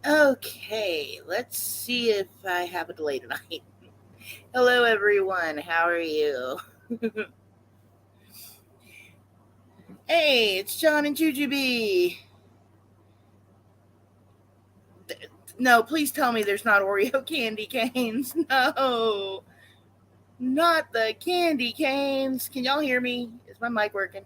Okay, let's see if I have a delay tonight. Hello, everyone. How are you? Hey, it's John and Jujubee. No, please tell me there's not Oreo candy canes. No, not the candy canes. Can y'all hear me? Is my mic working?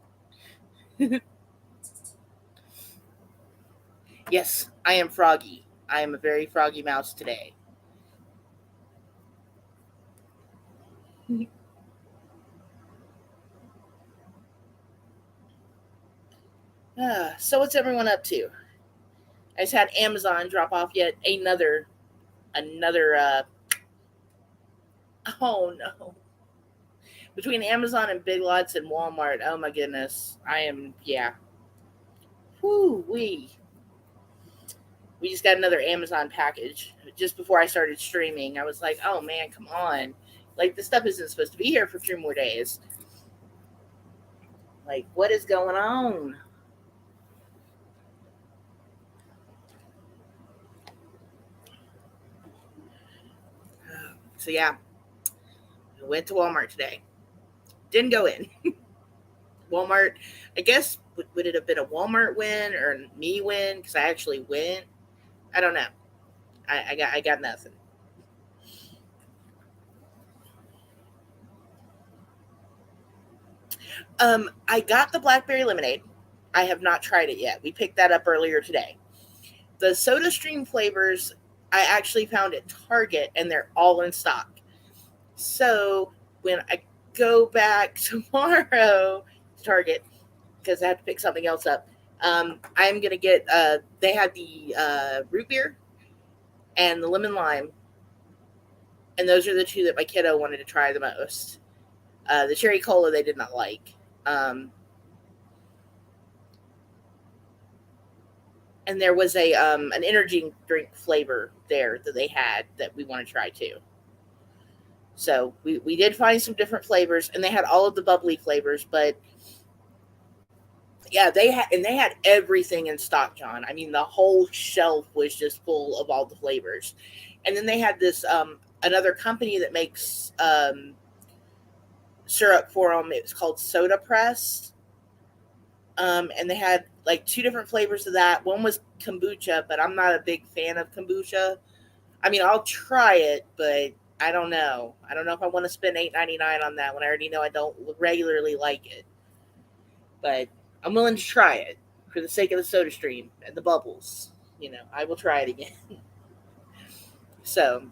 Yes, I am Froggy. I am a very froggy mouse today. So, what's everyone up to? I just had Amazon drop off yet another. Oh no, between Amazon and Big Lots and Walmart. Oh my goodness, I am yeah. Whoo wee. We just got another Amazon package just before I started streaming. I was like, oh man, come on, like this stuff isn't supposed to be here for 3 more days. Like, what is going on? So yeah, I went to Walmart today. Didn't go in. Walmart. I guess would it have been a Walmart win or a me win? Because I actually went. I don't know. I got nothing. I got the blackberry lemonade. I have not tried it yet. We picked that up earlier today. The Soda Stream flavors I actually found at Target and they're all in stock. So when I go back tomorrow to Target because I have to pick something else up, I'm gonna get. They had the root beer and the lemon lime, and those are the two that my kiddo wanted to try the most. The cherry cola they did not like. Um, and there was a an energy drink flavor there that they had that we want to try too. So we did find some different flavors, and they had all of the bubbly flavors. But yeah, they had everything in stock, John. I mean, the whole shelf was just full of all the flavors. And then they had this another company that makes syrup for them. It was called Soda Press, and they had like two different flavors of that. One was kombucha, but I'm not a big fan of kombucha. I mean, I'll try it, but I don't know. I don't know if I want to spend $8.99 on that when I already know I don't regularly like it. But I'm willing to try it for the sake of the Soda Stream and the bubbles. I will try it again. So,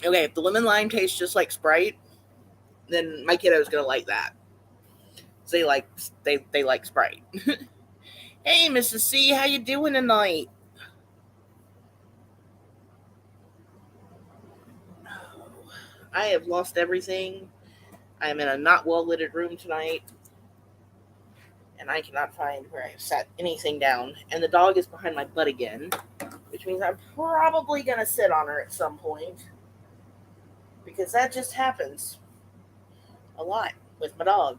okay, if the lemon lime tastes just like Sprite, then my kiddo's gonna like that. They like they like Sprite. Hey, Mrs. C, how you doing tonight? I have lost everything. I'm in a not well lit room tonight, and I cannot find where I set anything down. And the dog is behind my butt again, which means I'm probably gonna sit on her at some point because that just happens a lot with my dog.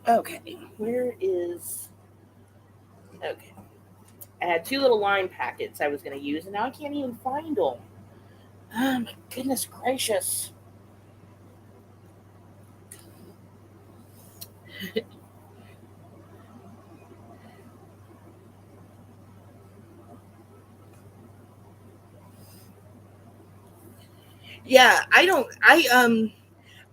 Okay, where is. Okay. I had two little line packets I was going to use, and now I can't even find them. Oh, my goodness gracious. Yeah, I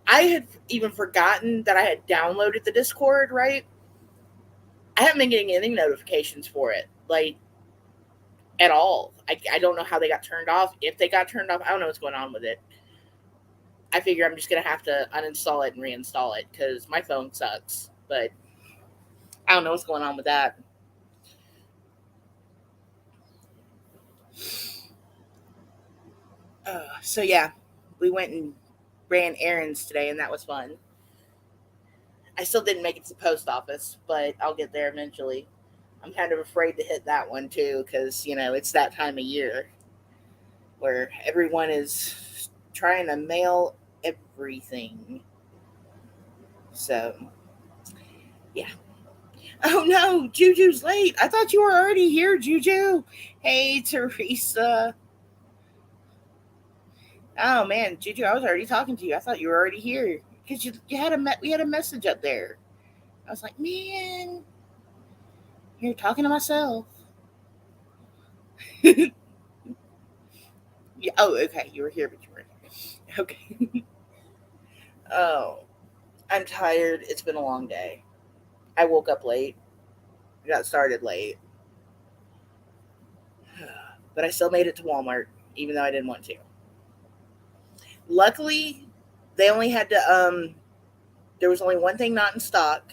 had even forgotten that I had downloaded the Discord, right? I haven't been getting any notifications for it, like, at all. I don't know how they got turned off. If they got turned off, I don't know what's going on with it. I figure I'm just going to have to uninstall it and reinstall it because my phone sucks. But I don't know what's going on with that. So yeah, we went and ran errands today, and that was fun. I still didn't make it to the post office, but I'll get there eventually. I'm kind of afraid to hit that one too because it's that time of year where everyone is trying to mail everything. So yeah. Oh no, Juju's late. I thought you were already here, Juju. Hey, Teresa. Oh man, Juju, I was already talking to you. I thought you were already here because you had we had a message up there. I was like, man, you're talking to myself. Yeah. Oh, okay. You were here, but you weren't here. Okay. Oh, I'm tired. It's been a long day. I woke up late. I got started late, but I still made it to Walmart, even though I didn't want to. Luckily, they only had to. There was only one thing not in stock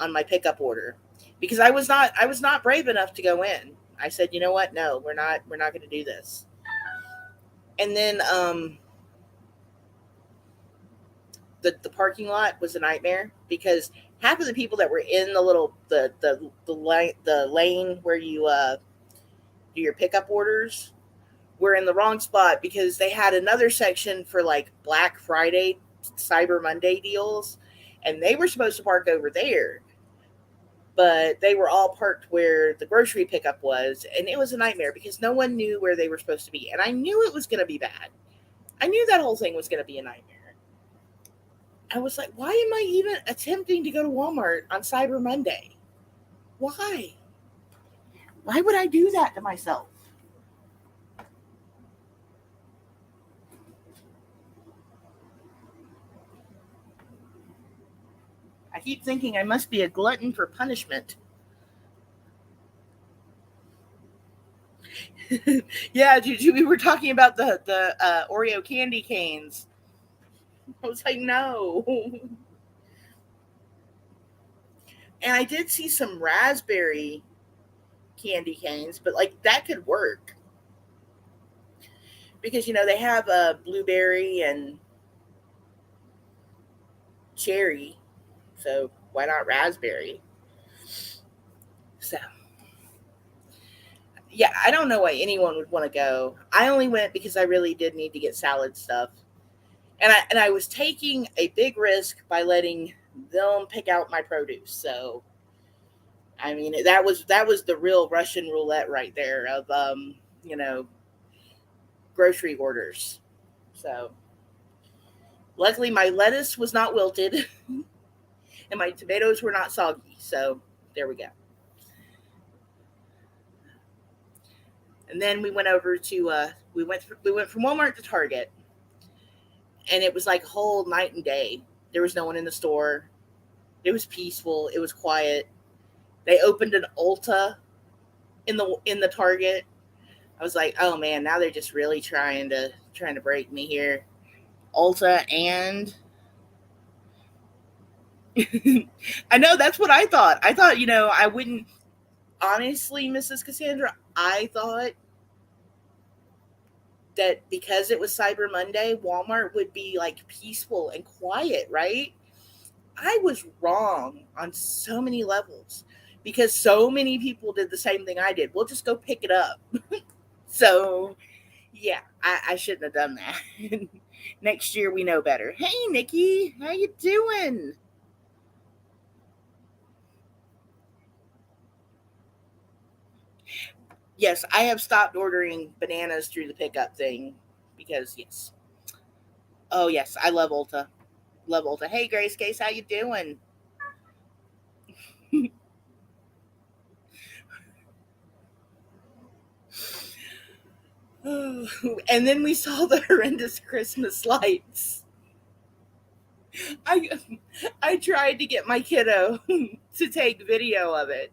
on my pickup order because I was not brave enough to go in. I said, you know what? No, we're not going to do this. And then the parking lot was a nightmare because half of the people that were in the little the lane where you do your pickup orders were in the wrong spot because they had another section for like Black Friday, Cyber Monday deals, and they were supposed to park over there, but they were all parked where the grocery pickup was, and it was a nightmare because no one knew where they were supposed to be, and I knew it was going to be bad. I knew that whole thing was going to be a nightmare. I was like, why am I even attempting to go to Walmart on Cyber Monday? Why? Why would I do that to myself? I keep thinking I must be a glutton for punishment. Yeah, Juju, we were talking about the Oreo candy canes. I was like, no. And I did see some raspberry candy canes, but like that could work because they have a blueberry and cherry, so why not raspberry? So yeah, I don't know why anyone would want to go. I only went because I really did need to get salad stuff, and I was taking a big risk by letting them pick out my produce. So I mean that was the real Russian roulette right there of you know grocery orders. So luckily my lettuce was not wilted and my tomatoes were not soggy. So there we go. And then we went over to we went from Walmart to Target, and it was like a whole night and day. There was no one in the store. It was peaceful. It was quiet. They opened an Ulta in the Target. I was like, oh man, now they're just really trying to break me here. Ulta and I know that's what I thought. I thought I wouldn't honestly, Mrs. Cassandra. I thought that because it was Cyber Monday, Walmart would be like peaceful and quiet, right? I was wrong on so many levels because so many people did the same thing I did. We'll just go pick it up. So, yeah, I shouldn't have done that. Next year we know better. Hey, Nikki, how you doing? Yes, I have stopped ordering bananas through the pickup thing because yes. Oh yes, I love Ulta. Love Ulta. Hey, Grace Case, how you doing? And then we saw the horrendous Christmas lights. I I tried to get my kiddo to take video of it,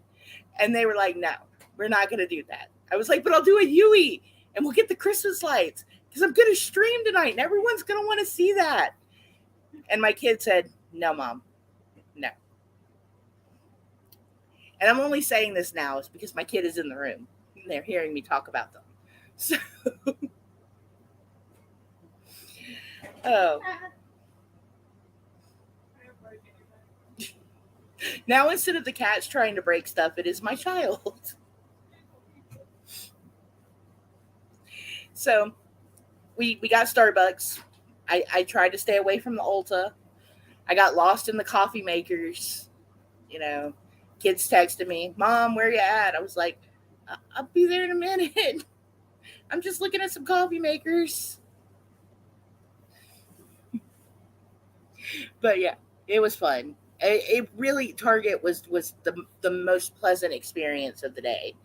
and they were like, "No, we're not going to do that." I was like, "But I'll do a Yui, and we'll get the Christmas lights because I'm going to stream tonight, and everyone's going to want to see that." And my kid said, "No, mom, no." And I'm only saying this now is because my kid is in the room. And they're hearing me talk about them. So, oh, now instead of the cats trying to break stuff, it is my child. So we got Starbucks. I tried to stay away from the Ulta. I got lost in the coffee makers. You know, kids texted me, "Mom, where you at?" I was like, "I'll be there in a minute. I'm just looking at some coffee makers." But yeah, it was fun. It really Target was the most pleasant experience of the day.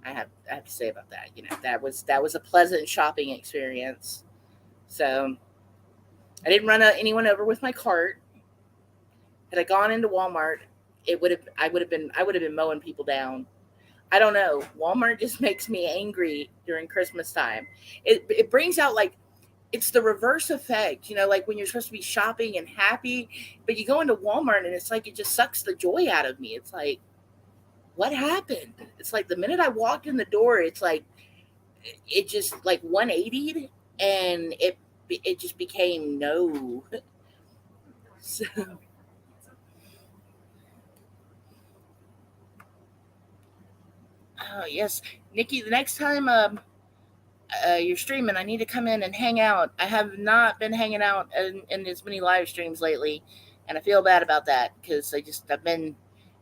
I have to say about that. That was a pleasant shopping experience. So I didn't run anyone over with my cart. Had I gone into Walmart, it would have I would have been mowing people down. I don't know. Walmart just makes me angry during Christmas time. It brings out like it's the reverse effect, like when you're supposed to be shopping and happy, but you go into Walmart and it's like it just sucks the joy out of me. It's like, what happened? It's like the minute I walked in the door, it's like it just like 180'd and it just became no. So, oh yes, Nikki. The next time you're streaming, I need to come in and hang out. I have not been hanging out in as many live streams lately, and I feel bad about that because I've been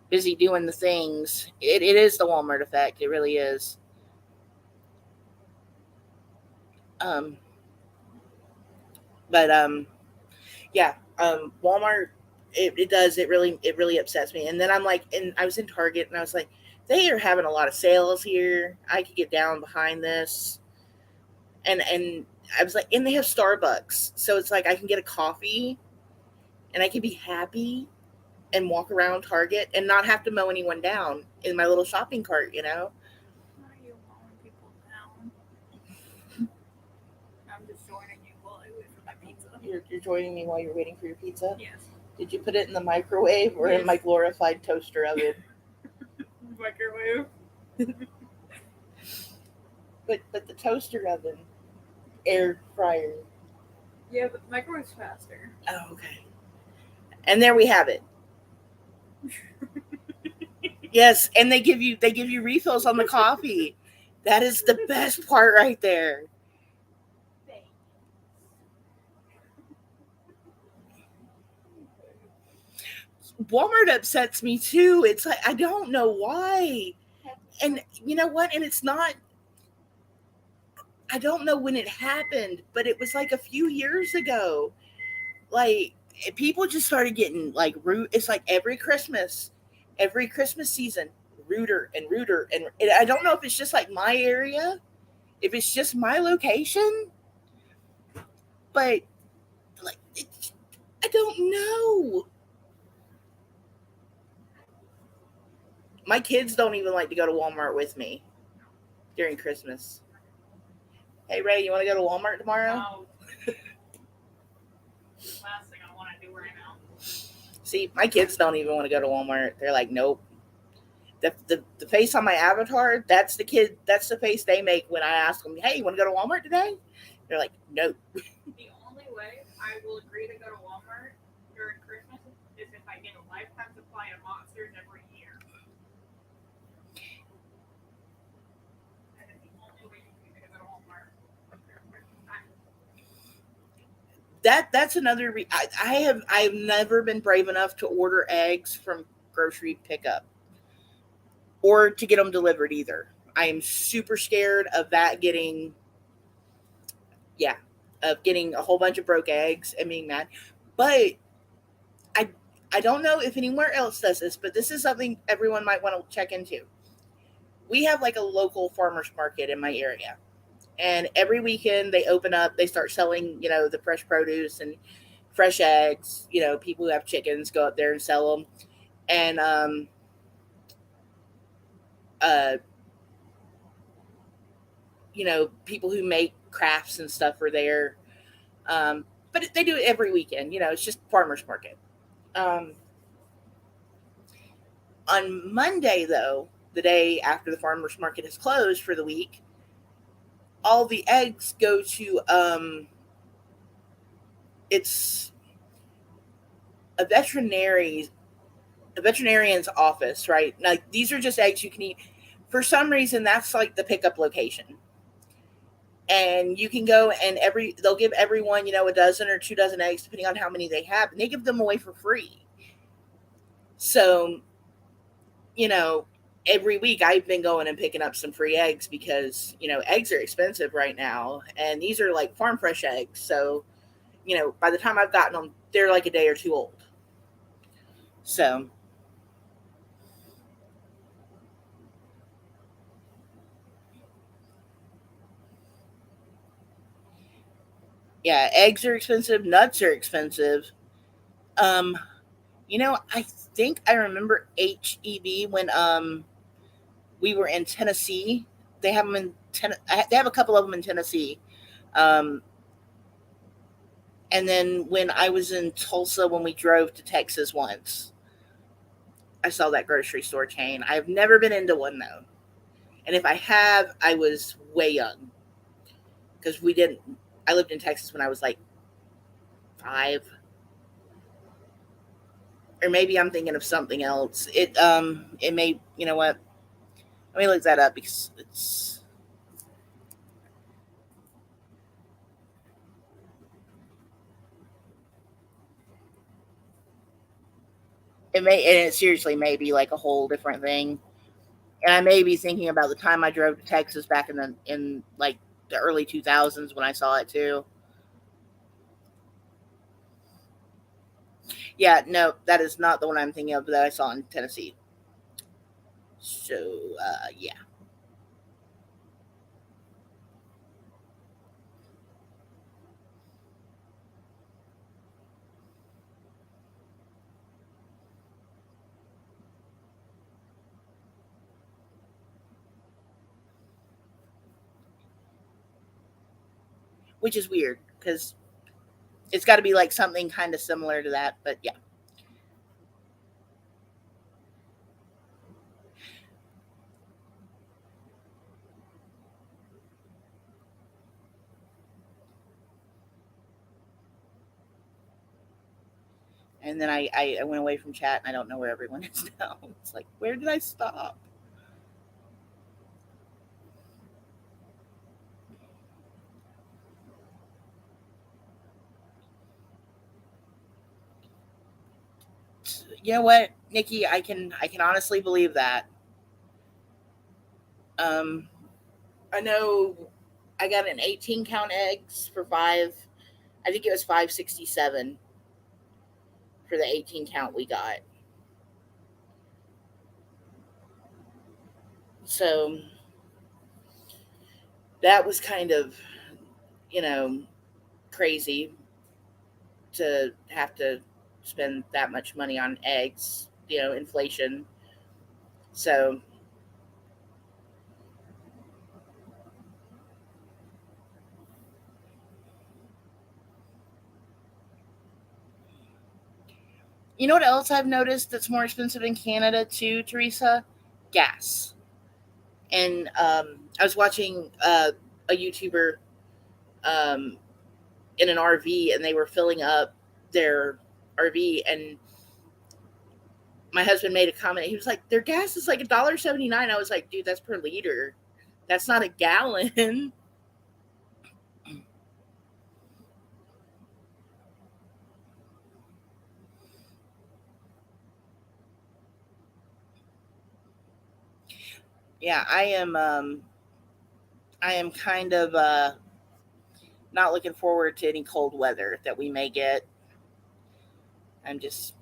busy doing the things. It is the Walmart effect. It really is. Um, but yeah, Walmart. It does. It really upsets me. And then I'm like, and I was in Target, and I was like, they are having a lot of sales here. I could get down behind this, and I was like, and they have Starbucks, so it's like I can get a coffee, and I can be happy and walk around Target and not have to mow anyone down in my little shopping cart. Why are you mowing people down? I'm just joining you while I wait for my pizza. You're joining me while you're waiting for your pizza. Yes. Did you put it in the microwave or in my Yes. glorified toaster oven? Microwave. But the toaster oven, air fryer. Yeah, but the microwave's faster. Oh, okay. And there we have it. Yes, and they give you refills on the coffee. That is the best part right there. Thanks. Walmart upsets me too. It's like I don't know why. And you know what? And it's not I don't know when it happened, but it was like a few years ago. Like people just started getting like rude. It's like every Christmas season, ruder and ruder. And I don't know if it's just like my area, if it's just my location, but like I don't know. My kids don't even like to go to Walmart with me during Christmas. Hey Ray, you want to go to Walmart tomorrow? No. Last thing I want to do right now. See, my kids don't even want to go to Walmart. They're like, nope. The face on my avatar, that's the kid. That's the face they make when I ask them, "Hey, you want to go to Walmart today?" They're like, "Nope." The only way I will agree to go to Walmart during Christmas is if I get a lifetime supply of monsters every year. And it's the only way for me to go to Walmart during Christmas time. That's another. I have never been brave enough to order eggs from grocery pickup or to get them delivered either. I am super scared of that getting, yeah, of getting a whole bunch of broke eggs and being mad. But I I don't know if anywhere else does this, but this is something everyone might want to check into. We have like a local farmers market in my area, and every weekend they open up, they start selling, the fresh produce and fresh eggs. People who have chickens go up there and sell them, and uh, people who make crafts and stuff are there. But they do it every weekend. It's just farmers market. Um, on Monday, though, the day after the farmers market is closed for the week, all the eggs go to it's a veterinarian's office, right? Like these are just eggs you can eat. For some reason, that's like the pickup location, and you can go and they'll give everyone a dozen or 2 dozen eggs depending on how many they have, and they give them away for free. So you know, every week I've been going and picking up some free eggs because, eggs are expensive right now. And these are like farm fresh eggs. So, by the time I've gotten them, they're like a day or two old. So, yeah, eggs are expensive, nuts are expensive. Um, I think I remember HEB when we were in Tennessee. They have them in they have a couple of them in Tennessee. Um, and then when I was in Tulsa when we drove to Texas once, I saw that grocery store chain. I've never been into one though. And if I have, I was way young because we didn't I lived in Texas when I was like 5, or maybe I'm thinking of something else. It may, you know what? Let me look that up because it seriously may be like a whole different thing. And I may be thinking about the time I drove to Texas back in like the early 2000s when I saw it too. Yeah, no, that is not the one I'm thinking of that I saw in Tennessee. So, yeah, which is weird because it's got to be like something kind of similar to that. But yeah, and then I went away from chat and I don't know where everyone is now. It's like, where did I stop? You know what, Nikki? I can honestly believe that. Um, I know I got an 18 count eggs for five. I think it was 567 for the 18 count we got. So that was kind of, you know, crazy to have to spend that much money on eggs, inflation. So, you know what else I've noticed that's more expensive in Canada too, Teresa? Gas. And I was watching a YouTuber um, in an RV, and they were filling up their RV, and my husband made a comment. He was like, "Their gas is like $1.79." I was like, "Dude, that's per liter. That's not a gallon." Yeah, I am kind of not looking forward to any cold weather that we may get. I'm just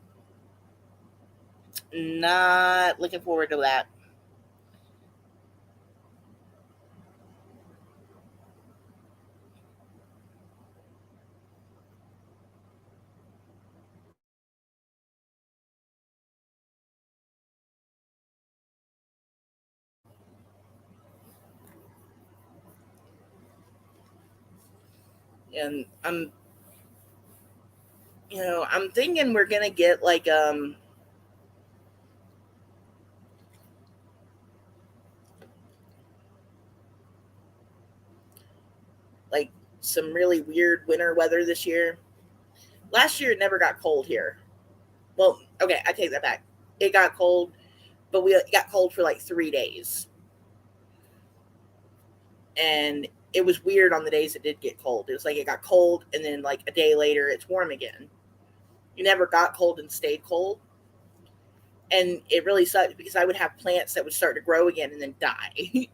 not looking forward to that. And I'm thinking we're gonna get like some really weird winter weather this year. Last year it never got cold here. Well, okay, I take that back. It got cold, but we got cold for like 3 days, and it was weird on the days it did get cold. It was like it got cold, and then like a day later it's warm again. You never got cold and stayed cold. And it really sucked because I would have plants that would start to grow again and then die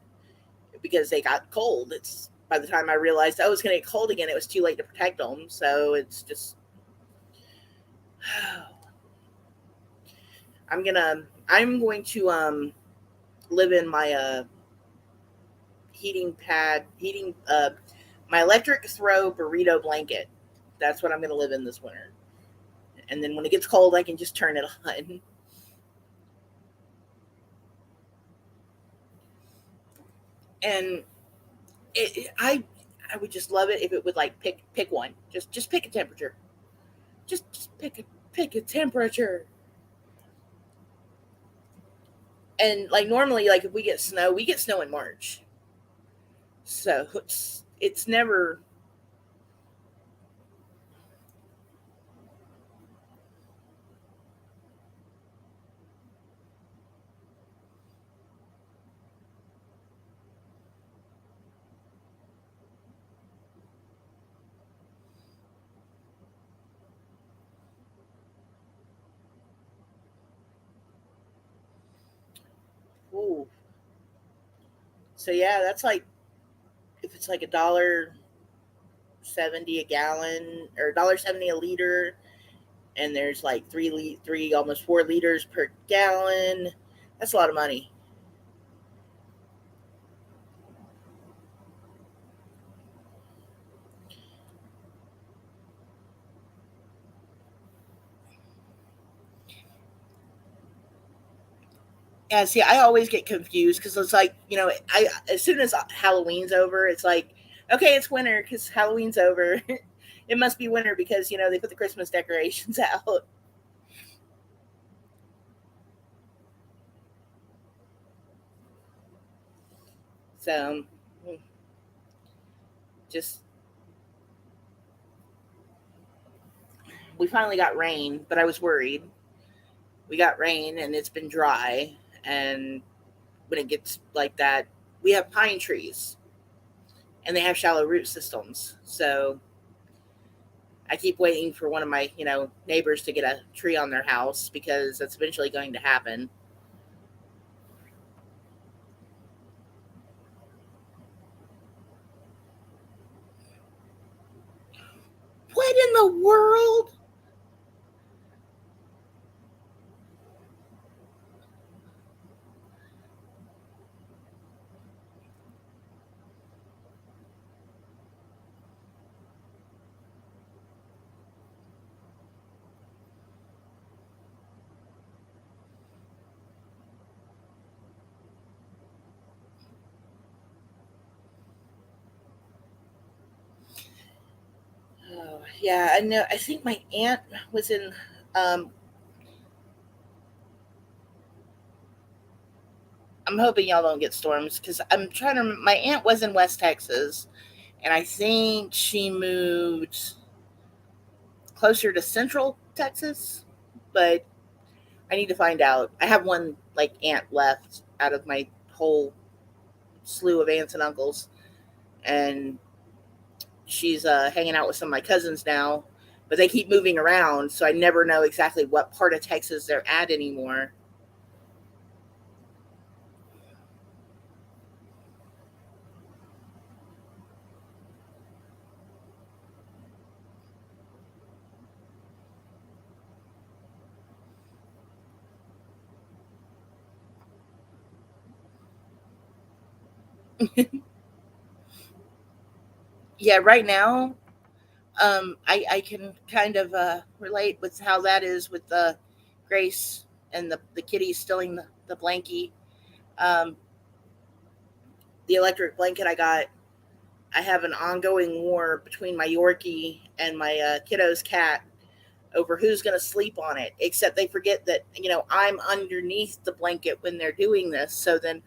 because they got cold. It's by the time I realized I was going to get cold again, it was too late to protect them. So it's just I'm going to live in my heating my electric throw burrito blanket. That's what I'm going to live in this winter. And then when it gets cold, I can just turn it on. And I would just love it if it would like pick one. Just pick a temperature. Just pick a temperature. And like normally, like if we get snow in March. So it's never. Ooh. So yeah, that's like if it's like $1.70 a gallon or $1.70 a liter, and there's like three almost 4 liters per gallon. That's a lot of money. Yeah, see, I always get confused because it's like I as soon as Halloween's over, it's like okay, it's winter because Halloween's over. It must be winter because they put the Christmas decorations out. So just we finally got rain, but I was worried. We got rain and it's been dry, and when it gets like that, we have pine trees and they have shallow root systems. So I keep waiting for one of my, neighbors to get a tree on their house because that's eventually going to happen. What in the world? Oh, yeah, I know. I think my aunt was in. Um, I'm hoping y'all don't get storms because I'm trying to. My aunt was in West Texas, and I think she moved closer to Central Texas, but I need to find out. I have one like aunt left out of my whole slew of aunts and uncles, and she's hanging out with some of my cousins now, but they keep moving around, so I never know exactly what part of Texas they're at anymore. Yeah, right now, I can kind of relate with how that is with Grace and the kitty stealing the blankie. Um, the electric blanket I got, I have an ongoing war between my Yorkie and my kiddo's cat over who's going to sleep on it. Except they forget that I'm underneath the blanket when they're doing this. So then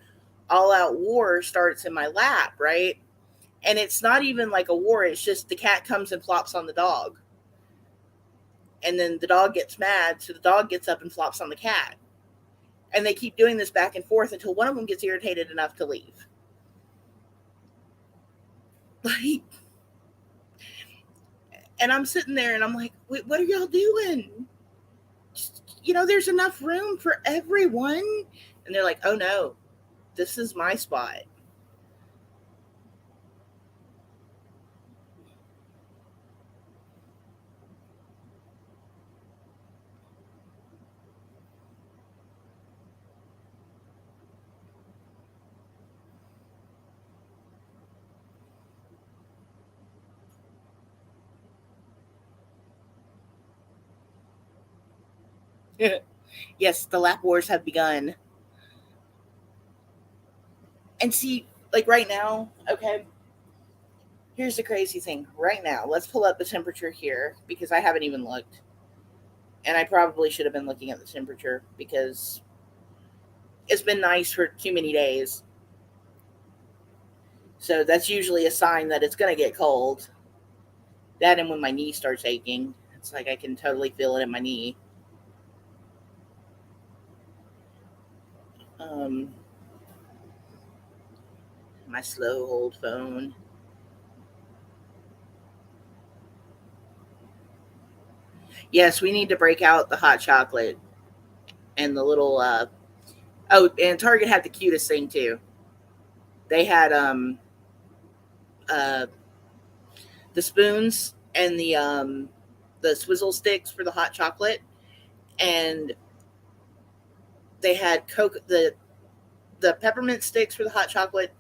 all out war starts in my lap, right? And it's not even like a war. It's just the cat comes and flops on the dog, and then the dog gets mad, so the dog gets up and flops on the cat, and they keep doing this back and forth until one of them gets irritated enough to leave. Like, and I'm sitting there and I'm like, wait, what are y'all doing? there's enough room for everyone. And they're like, oh no, this is my spot. Yes, the lap wars have begun. And see, like right now, okay, here's the crazy thing. Right now, let's pull up the temperature here because I haven't even looked. And I probably should have been looking at the temperature because it's been nice for too many days. So that's usually a sign that it's going to get cold. That and when my knee starts aching, it's like I can totally feel it in my knee. Um, my slow old phone. Yes, we need to break out the hot chocolate and the little. Oh, and Target had the cutest thing too. They had uh the spoons and the swizzle sticks for the hot chocolate, and they had the peppermint sticks for the hot chocolate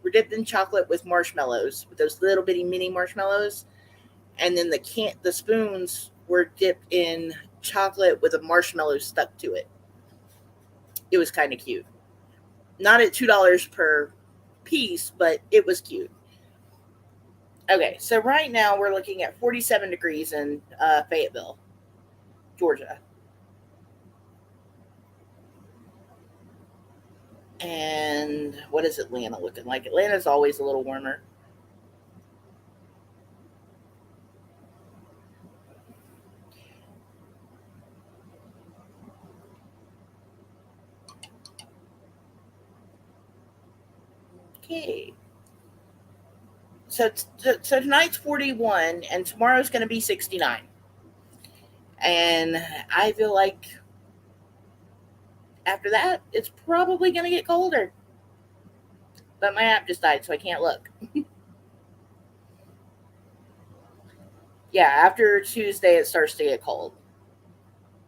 were dipped in chocolate with marshmallows, with those little bitty mini marshmallows, and then the spoons were dipped in chocolate with a marshmallow stuck to it. It was kind of cute. Not at $2 per piece, but it was cute. Okay, so right now we're looking at 47 degrees in Fayetteville, Georgia. And what is Atlanta looking like? Atlanta's always a little warmer. Okay. So tonight's 41 and tomorrow's going to be 69. And I feel like after that, it's probably going to get colder. But my app just died, so I can't look. Yeah, after Tuesday, it starts to get cold.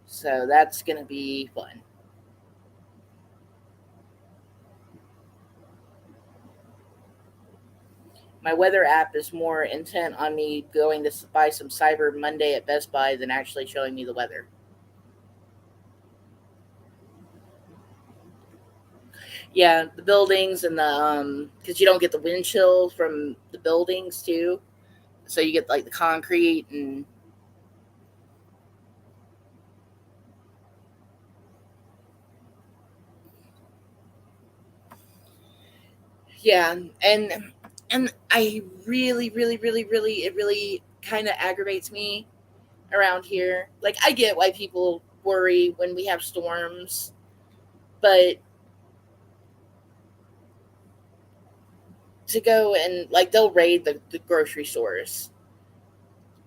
So that's going to be fun. My weather app is more intent on me going to buy some Cyber Monday at Best Buy than actually showing me the weather. Yeah, the buildings and the because you don't get the wind chill from the buildings too, so you get like the concrete and yeah, and I really it really kind of aggravates me around here. Like I get why people worry when we have storms, but to go and like they'll raid the grocery stores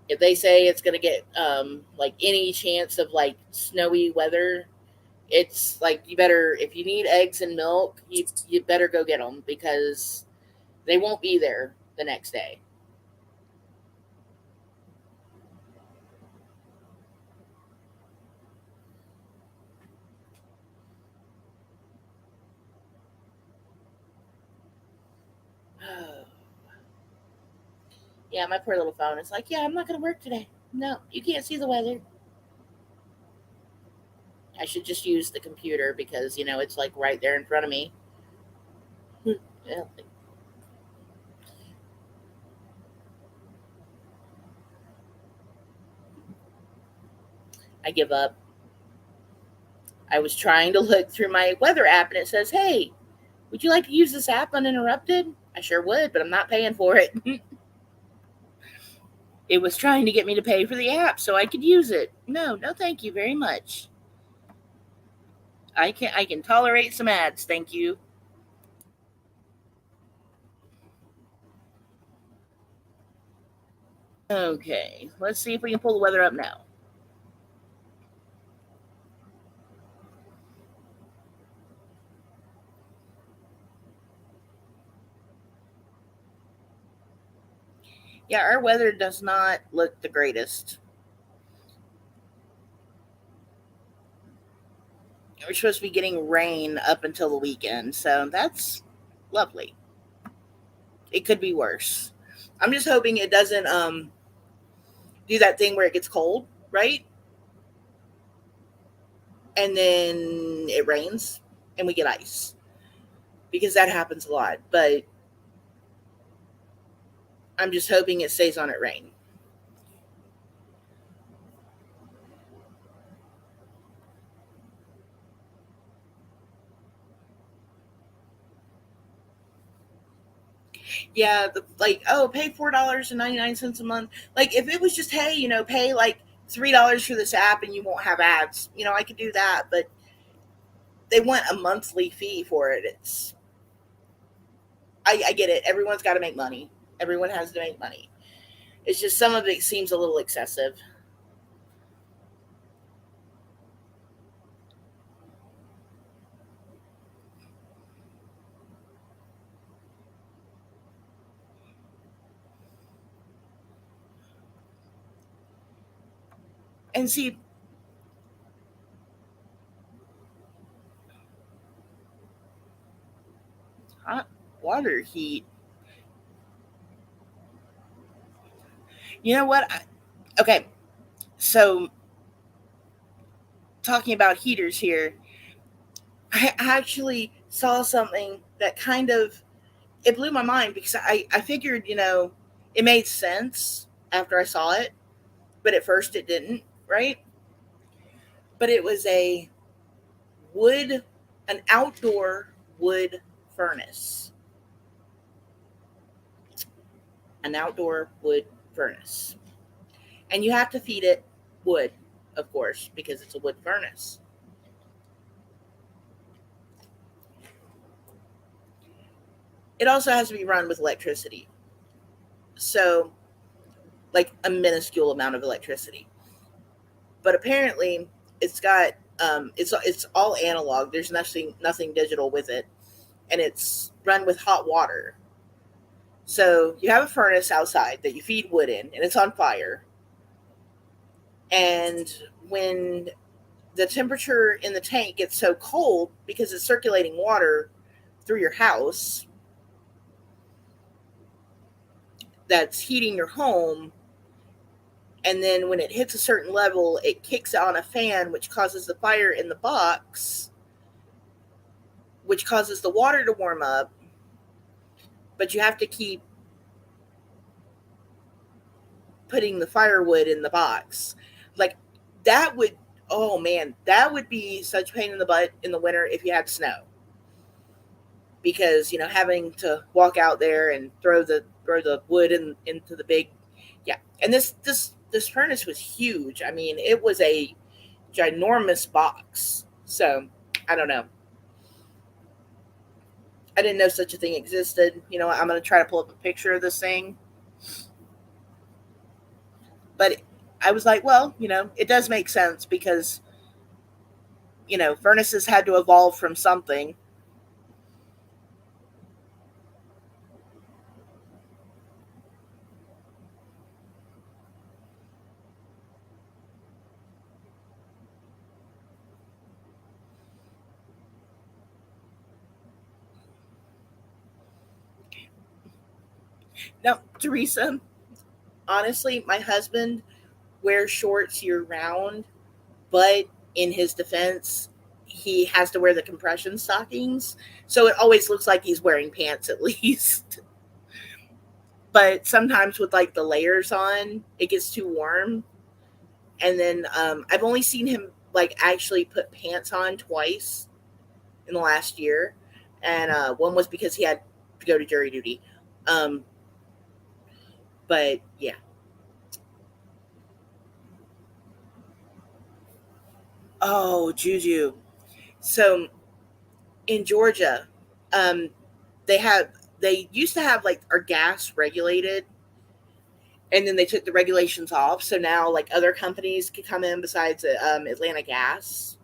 if they say it's going to get like any chance of like snowy weather. It's like you better if you need eggs and milk, you better go get them because they won't be there the next day. Yeah, my poor little phone. It's like, yeah, I'm not going to work today. No, you can't see the weather. I should just use the computer because it's like right there in front of me. Yeah, I give up. I was trying to look through my weather app and it says, "Hey, would you like to use this app uninterrupted?" I sure would, but I'm not paying for it. It was trying to get me to pay for the app so I could use it. No, no, thank you very much. I can tolerate some ads, thank you. Okay, let's see if we can pull the weather up now. Yeah, our weather does not look the greatest. We're supposed to be getting rain up until the weekend, so that's lovely. It could be worse. I'm just hoping it doesn't do that thing where it gets cold, right? And then it rains and we get ice because that happens a lot. But I'm just hoping it stays on at rain. Yeah, like, oh, pay $4.99 a month. Like if it was just, hey, pay like $3 for this app and you won't have ads. I could do that, but they want a monthly fee for it. I get it. Everyone's got to make money. Everyone has to make money. It's just some of it seems a little excessive. And see, hot water heat. You know what? Okay, so talking about heaters here, I actually saw something that kind of it blew my mind because I figured it made sense after I saw it, but at first it didn't, right? But it was wood, an outdoor wood furnace, an outdoor wood furnace, and you have to feed it wood, of course, because it's a wood furnace. It also has to be run with electricity, so like a minuscule amount of electricity. But apparently, it's got it's all analog. There's nothing digital with it, and it's run with hot water. So you have a furnace outside that you feed wood in, and it's on fire. And when the temperature in the tank gets so cold because it's circulating water through your house that's heating your home, and then when it hits a certain level, it kicks on a fan, which causes the fire in the box, which causes the water to warm up, but you have to keep putting the firewood in the box. Like that would oh man, that would be such pain in the butt in the winter if you had snow. Because, having to walk out there and throw the wood into the big yeah. And this furnace was huge. I mean, it was a ginormous box. So, I don't know. I didn't know such a thing existed. I'm going to try to pull up a picture of this thing. But I was like, well, it does make sense because, furnaces had to evolve from something. Now, Teresa, honestly, my husband wears shorts year round, but in his defense, he has to wear the compression stockings. So it always looks like he's wearing pants at least. But sometimes with like the layers on, it gets too warm. And then I've only seen him like actually put pants on twice in the last year. And one was because he had to go to jury duty. Um, but yeah. Oh, Juju. So in Georgia, um, they have they used to have like our gas regulated, and then they took the regulations off. So now like other companies could come in besides Atlanta Gas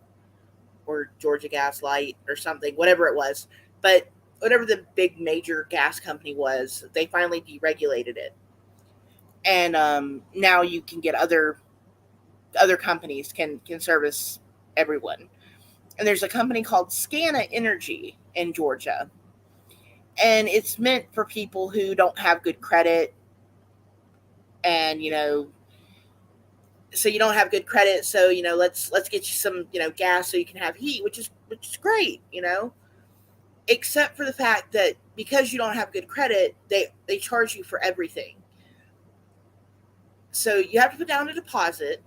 or Georgia Gas Light or something, whatever it was. But whatever the big major gas company was, they finally deregulated it. and now you can get other companies can service everyone. And there's a company called Scana Energy in Georgia, and it's meant for people who don't have good credit, and so you don't have good credit, so let's get you some gas so you can have heat, which is great, except for the fact that because you don't have good credit, they charge you for everything. So you have to put down a deposit,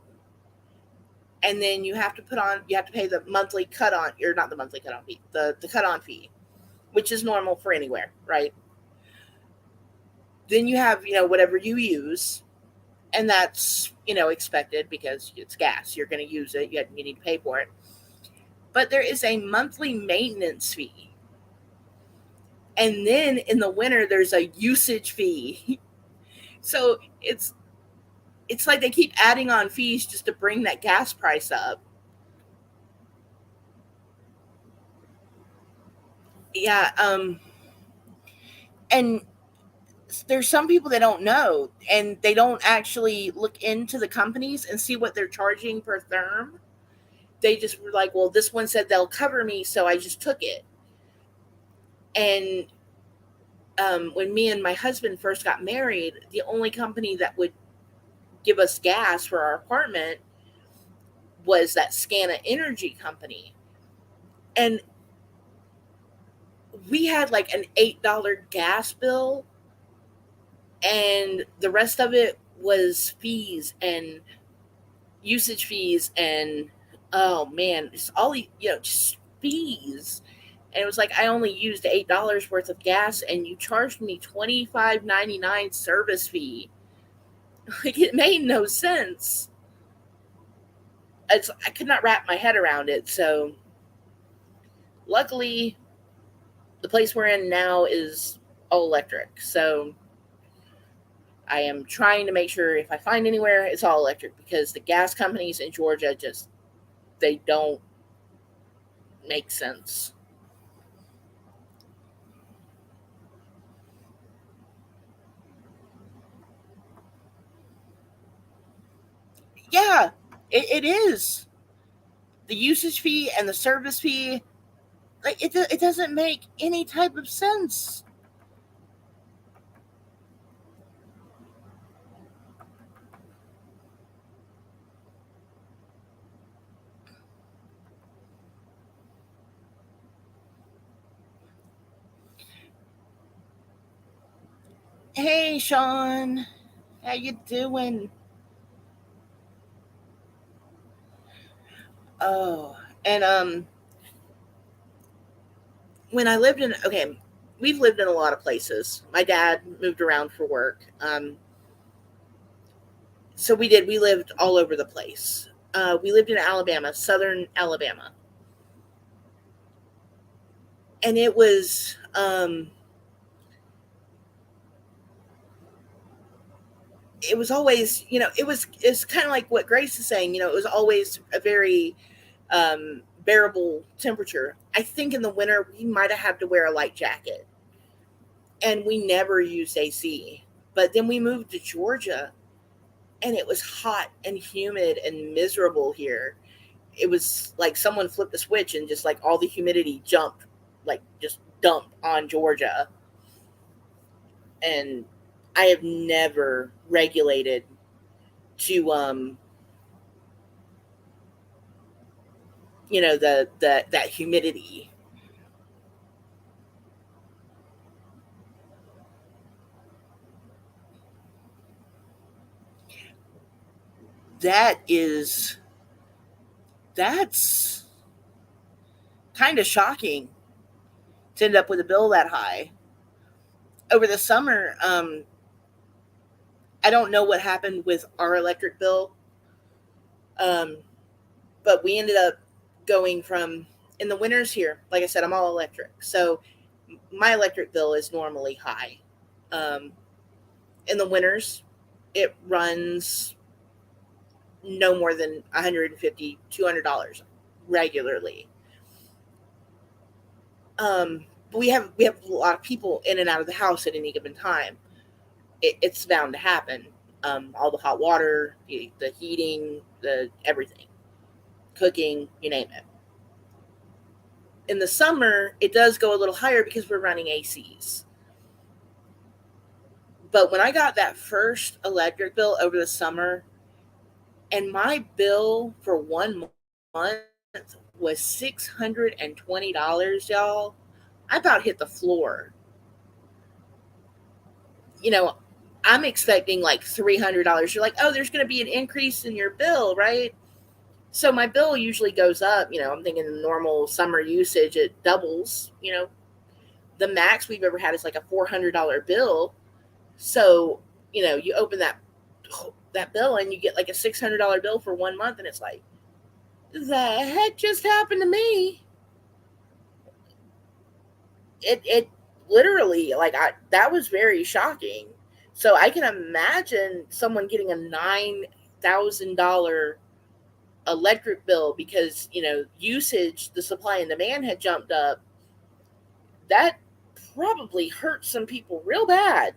and then you have to pay the monthly cut on, or not the monthly cut on fee, the cut on fee, which is normal for anywhere, right? Then you have whatever you use, and that's expected because it's gas. You're going to use it. You need to pay for it. But there is a monthly maintenance fee, and then in the winter there's a usage fee. So it's like they keep adding on fees just to bring that gas price up. Yeah, and there's some people that don't know, and they don't actually look into the companies and see what they're charging per therm. They just were like, well, this one said they'll cover me, so I just took it. And when me and my husband first got married, the only company that would give us gas for our apartment was that Scana Energy company. And we had like an $8 gas bill, and the rest of it was fees and usage fees, and oh man, just just fees. And it was like I only used $8 worth of gas, and you charged me $25.99 service fee. Like, it made no sense. I could not wrap my head around it. So luckily, the place we're in now is all electric. So I am trying to make sure if I find anywhere, it's all electric, because the gas companies in Georgia just, they don't make sense. Yeah, it is. The usage fee and the service fee, like it doesn't make any type of sense. Hey, Sean, how you doing? Oh, and when I lived in, okay, we've lived in a lot of places. My dad moved around for work. So we lived all over the place. We lived in Alabama, southern Alabama, and it was always, it's kind of like what Grace is saying. It was always a very bearable temperature. I think in the winter we might have had to wear a light jacket, and we never used AC. But then we moved to Georgia, and it was hot and humid and miserable here. It was like someone flipped a switch and just like all the humidity jumped, like just dumped on Georgia. And I have never regulated to the that humidity. That is that's kind of shocking to end up with a bill that high over the summer. I don't know what happened with our electric bill, um, but we ended up going from, in the winters here. Like I said, I'm all electric, so my electric bill is normally high. Um, in the winters, it runs no more than 150 $200 regularly. But we have a lot of people in and out of the house at any given time. It's bound to happen. all the hot water, the heating, the everything, cooking, you name it. In the summer, it does go a little higher because we're running ACs. But when I got that first electric bill over the summer, and my bill for 1 month was $620, y'all, I about hit the floor. You know, I'm expecting like $300. You're like, oh, there's going to be an increase in your bill, right? So my bill usually goes up. I'm thinking normal summer usage, it doubles. The max we've ever had is like a $400 bill. So, you open that bill and you get like a $600 bill for 1 month, and it's like, the heck just happened to me? It literally, like, that was very shocking. So I can imagine someone getting a $9,000 electric bill because usage, the supply and demand had jumped up. That probably hurt some people real bad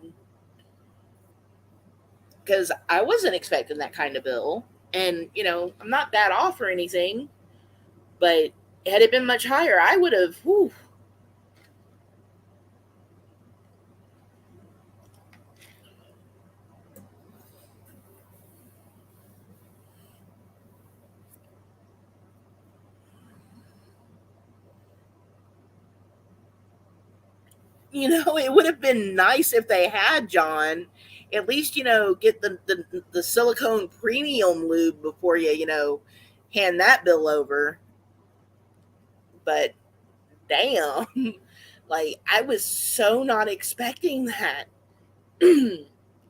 because I wasn't expecting that kind of bill. And I'm not that off or anything, but had it been much higher, I would have. Whew. It would have been nice if they had, John. At least get the silicone premium lube before you hand that bill over. But damn, like I was so not expecting that.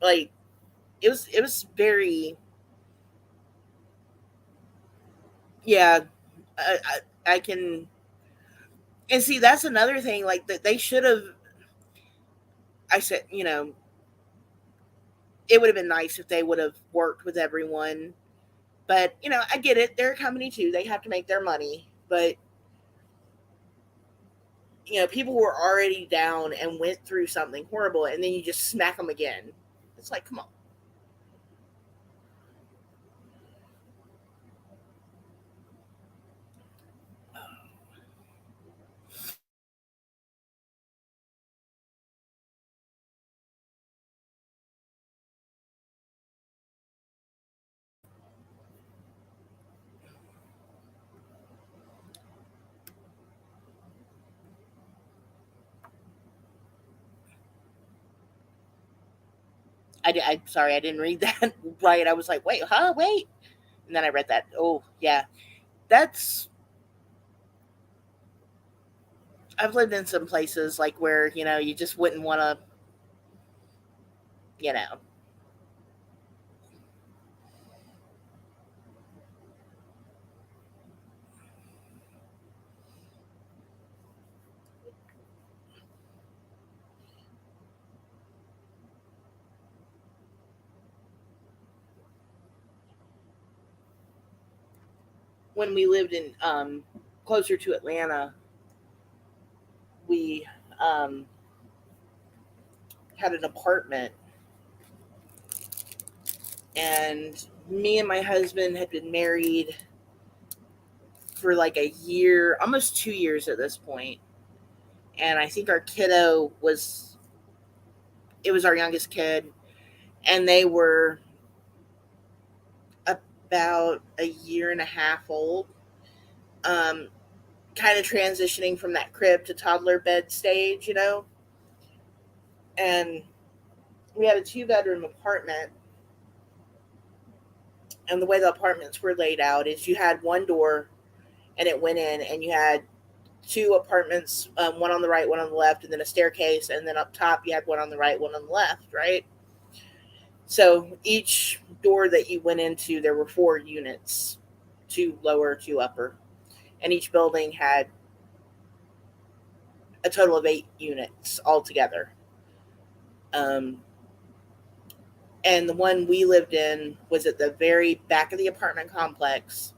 Like it was very, yeah. I can, and see, that's another thing. Like that they should have. I said, it would have been nice if they would have worked with everyone. But I get it. They're a company too. They have to make their money. But people were already down and went through something horrible, and then you just smack them again. It's like, come on. I'm sorry, I didn't read that right. I was like, wait, huh? Wait. And then I read that. Oh, yeah. That's, I've lived in some places like where, you just wouldn't want to, you know, when we lived in, closer to Atlanta, we, um, had an apartment, and me and my husband had been married for like a year, almost 2 years at this point. And I think our kiddo was, it was our youngest kid, and they were about a year and a half old, um, kind of transitioning from that crib to toddler bed stage. And we had a 2 bedroom apartment, and the way the apartments were laid out is you had one door and it went in, and you had two apartments, one on the right, one on the left, and then a staircase, and then up top you had one on the right, one on the left, right? So each door that you went into, there were 4 units, two lower, two upper, and each building had a total of 8 units altogether. Um, and the one we lived in was at the very back of the apartment complex,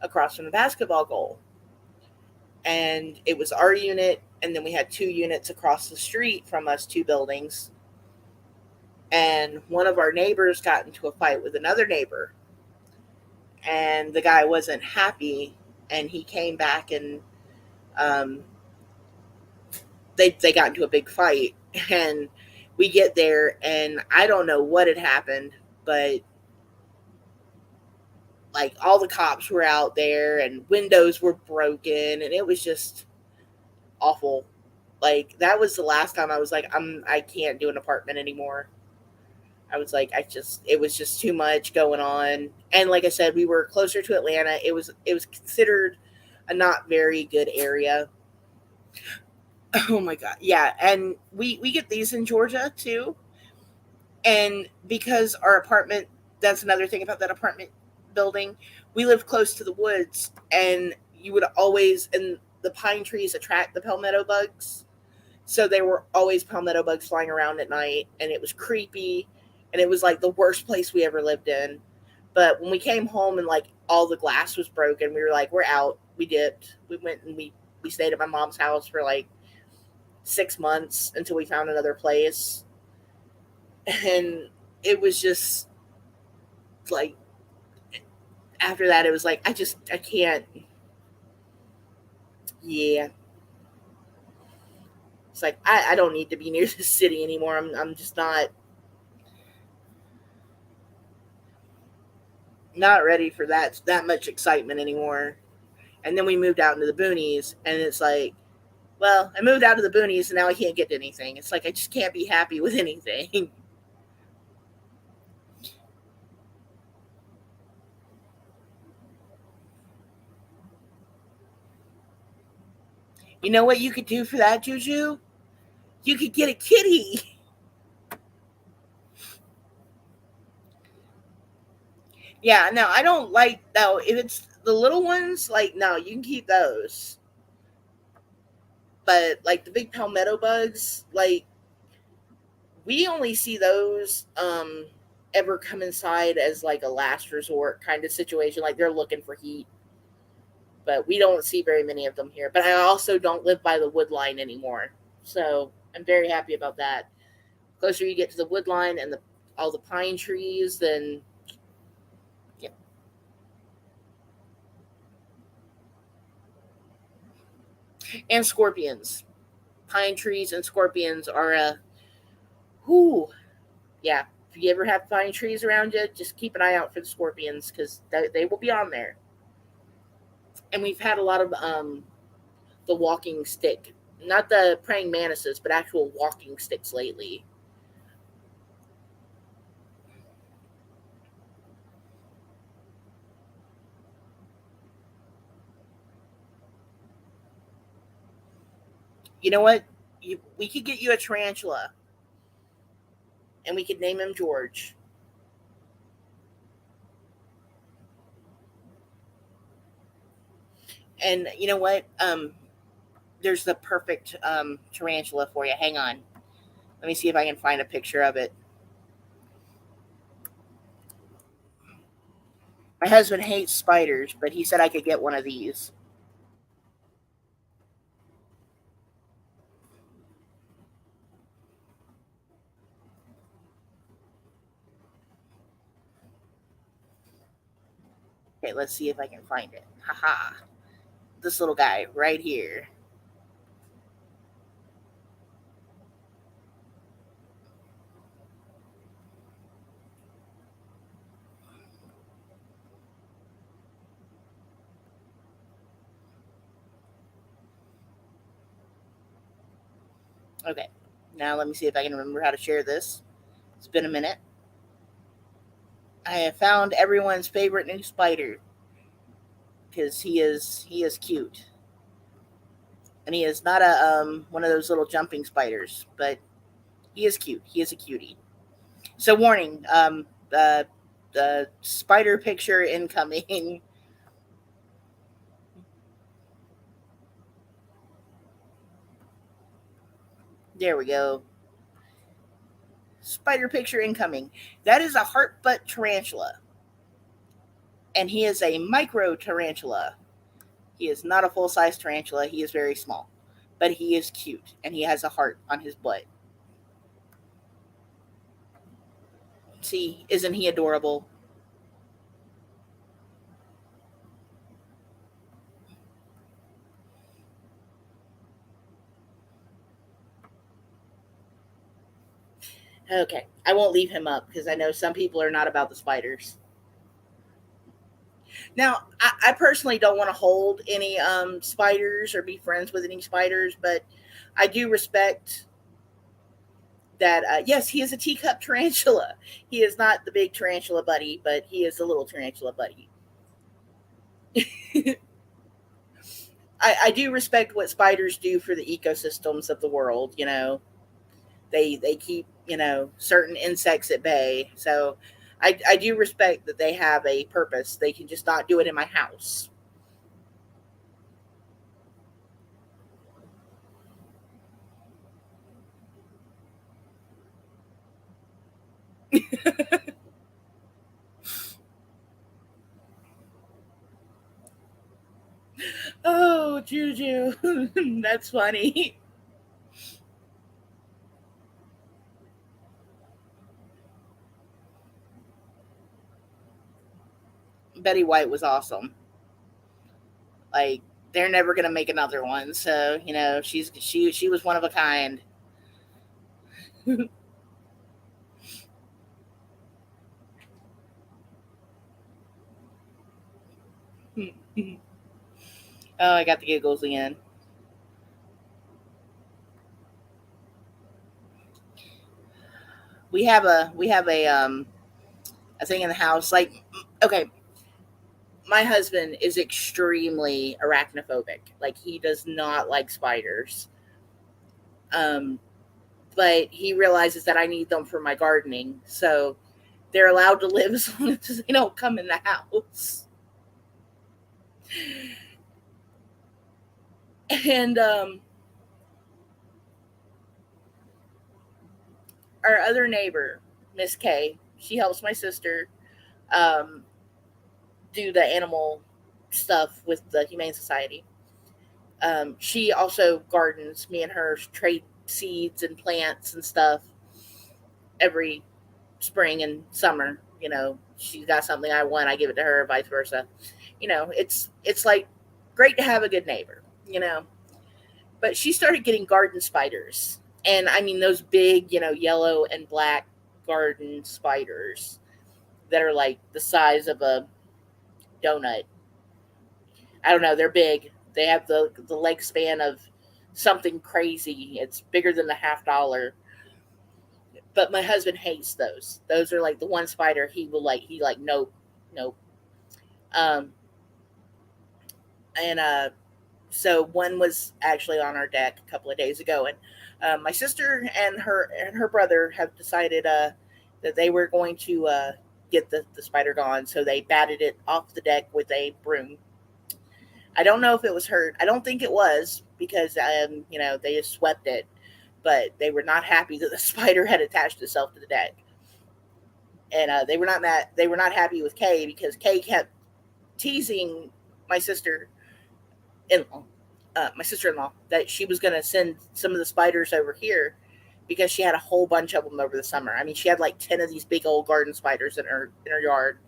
across from the basketball goal. And it was our unit, and then we had 2 units across the street from us, 2 buildings. and one of our neighbors got into a fight with another neighbor, and the guy wasn't happy, and he came back and um, they got into a big fight, and we get there, and I don't know what had happened, but like all the cops were out there, and windows were broken, and it was just awful. Like that was the last time I was like, I can't do an apartment anymore. I was like, I just it was just too much going on. And like I said, we were closer to Atlanta. It was considered a not very good area. Oh my god. Yeah, and we get these in Georgia too. And because our apartment, that's another thing about that apartment building, we live close to the woods, and you would always, and the pine trees attract the palmetto bugs. So there were always palmetto bugs flying around at night, and it was creepy, and it was like the worst place we ever lived in. But when we came home and like all the glass was broken, we were like, we're out. We dipped. We went and we stayed at my mom's house for like 6 months until we found another place. And it was just like after that, it was like I can't. Yeah, it's like I don't need to be near the city anymore. I'm just not ready for that much excitement anymore. And then we moved out into the boonies, and it's like, well, I moved out of the boonies, and now I can't get to anything. It's like I just can't be happy with anything. You know what you could do for that, Juju? You could get a kitty. Yeah, no, I don't like no. If it's the little ones, like no, you can keep those. But like the big palmetto bugs, like we only see those ever come inside as like a last resort kind of situation. Like they're looking for heat, but we don't see very many of them here. But I also don't live by the wood line anymore, so I'm very happy about that. Closer you get to the wood line and the all the pine trees, then yeah. And scorpions. Pine trees and scorpions are a whoo. Yeah, if you ever have pine trees around you, just keep an eye out for the scorpions because they will be on there. And we've had a lot of the walking stick, not the praying mantises, but actual walking sticks lately. You know what? We could get you a tarantula, and we could name him George. And you know what? There's the perfect tarantula for you. Hang on. Let me see if I can find a picture of it. My husband hates spiders, but he said I could get one of these. Okay, let's see if I can find it. Haha. This little guy right here. Okay. Now let me see if I can remember how to share this. It's been a minute. I have found everyone's favorite new spider because he is cute, and he is not a one of those little jumping spiders, but he is cute. He is a cutie. So warning, the spider picture incoming. There we go. Spider picture incoming. That is a heart butt tarantula, and he is a micro tarantula. He is not a full size tarantula. He is very small, but he is cute, and he has a heart on his butt. See, isn't he adorable? Okay, I won't leave him up because I know some people are not about the spiders. Now, I personally don't want to hold any spiders or be friends with any spiders, but I do respect that. Yes, he is a teacup tarantula. He is not the big tarantula buddy, but he is the little tarantula buddy. I do respect what spiders do for the ecosystems of the world. They keep certain insects at bay. So I do respect that they have a purpose. They can just not do it in my house. Oh, Juju, that's funny. Betty White was awesome. Like they're never gonna make another one, so she was one of a kind. Oh, I got the giggles again. We have a thing in the house. Like, okay, my husband is extremely arachnophobic. Like he does not like spiders. Um, but he realizes that I need them for my gardening, so they're allowed to live as long as they don't come in the house. And our other neighbor, Miss K, she helps my sister um, do the animal stuff with the Humane Society. She also gardens. Me and her trade seeds and plants and stuff every spring and summer. She's got something I want, I give it to her, vice versa. It's like great to have a good neighbor. But she started getting garden spiders, and I mean those big, yellow and black garden spiders that are like the size of a donut. I don't know. They're big. They have the leg span of something crazy. It's bigger than the half dollar. But my husband hates those. Those are like the one spider he will like. He like nope, nope. Um, and so one was actually on our deck a couple of days ago, and my sister and her brother have decided that they were going to get the spider gone. So they batted it off the deck with a broom. I don't know if it was hurt. I don't think it was because they just swept it, but they were not happy that the spider had attached itself to the deck, and they were not mad. They were not happy with Kay because Kay kept teasing my sister in my sister in law that she was going to send some of the spiders over here because she had a whole bunch of them over the summer. I mean, she had like 10 of these big old garden spiders in her yard.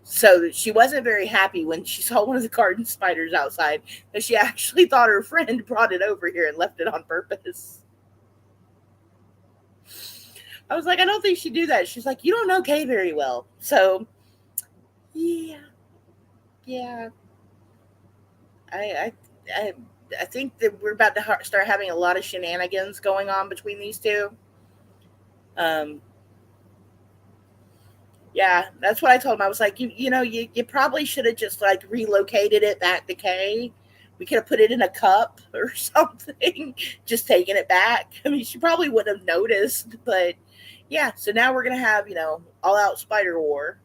So she wasn't very happy when she saw one of the garden spiders outside, because she actually thought her friend brought it over here and left it on purpose. I was like, I don't think she'd do that. She's like, you don't know Kay very well. So, yeah, yeah. I, I, I, I think that we're about to start having a lot of shenanigans going on between these two. Um, yeah, that's what I told him. I was like, you probably should have just like relocated it back to Kay. We could have put it in a cup or something, just taking it back. I mean, she probably wouldn't have noticed, but yeah. So now we're gonna have all out spider war,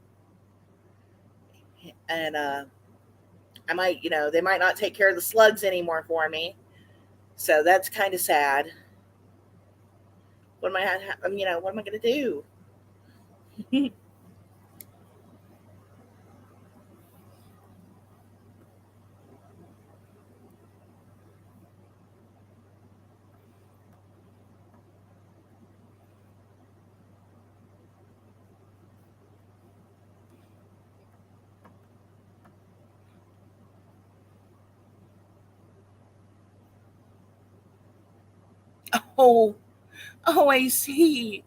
and I might they might not take care of the slugs anymore for me, so that's kind of sad. What am what am I gonna do? Oh, oh, I see.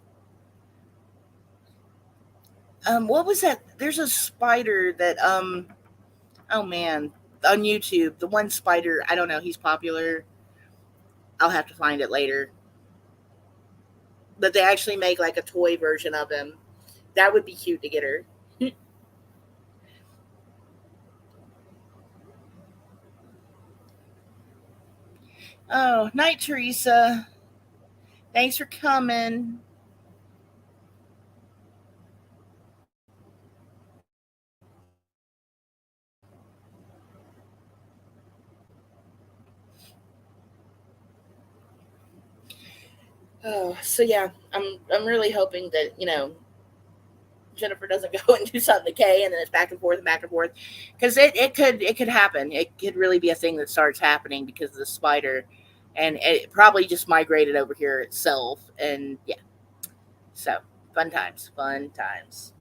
What was that? There's a spider that oh man, on YouTube, the one spider. I don't know. He's popular. I'll have to find it later. But they actually make like a toy version of him. That would be cute to get her. Oh, night, Teresa. Thanks for coming. Oh, so yeah, I'm really hoping that Jennifer doesn't go and do something to Kay, and then it's back and back and forth, because it could happen. It could really be a thing that starts happening because of the spider, and it probably just migrated over here itself. And yeah, so fun times, fun times.